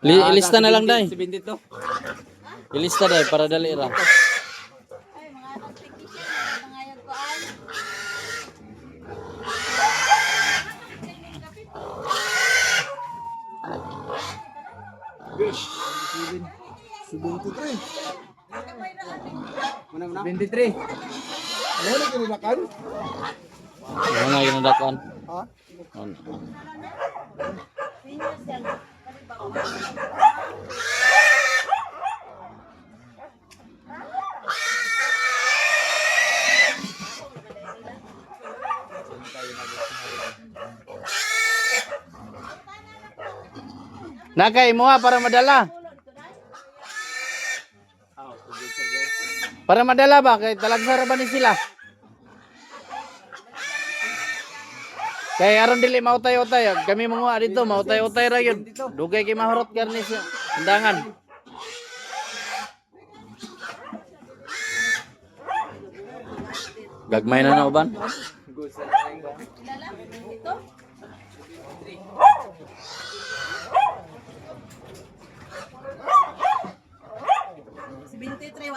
Ilista na lang day. 72. Ilista day para dali ra. Ay, mga nagtikisyon, mga yagkuan. Muna. 23. Ano na kinulakan? Ano nga ginadakan? Ha? Ano? Nakay mo para madala. Para madala ba? Kay talagsara ba ni sila? Kay aron dili mautay-utay. Kami mga dito, mautay-utay ra yun. Dugay kay mahurot garni sa undangan. Gagmay na na uban. Gusto na lang. Ito?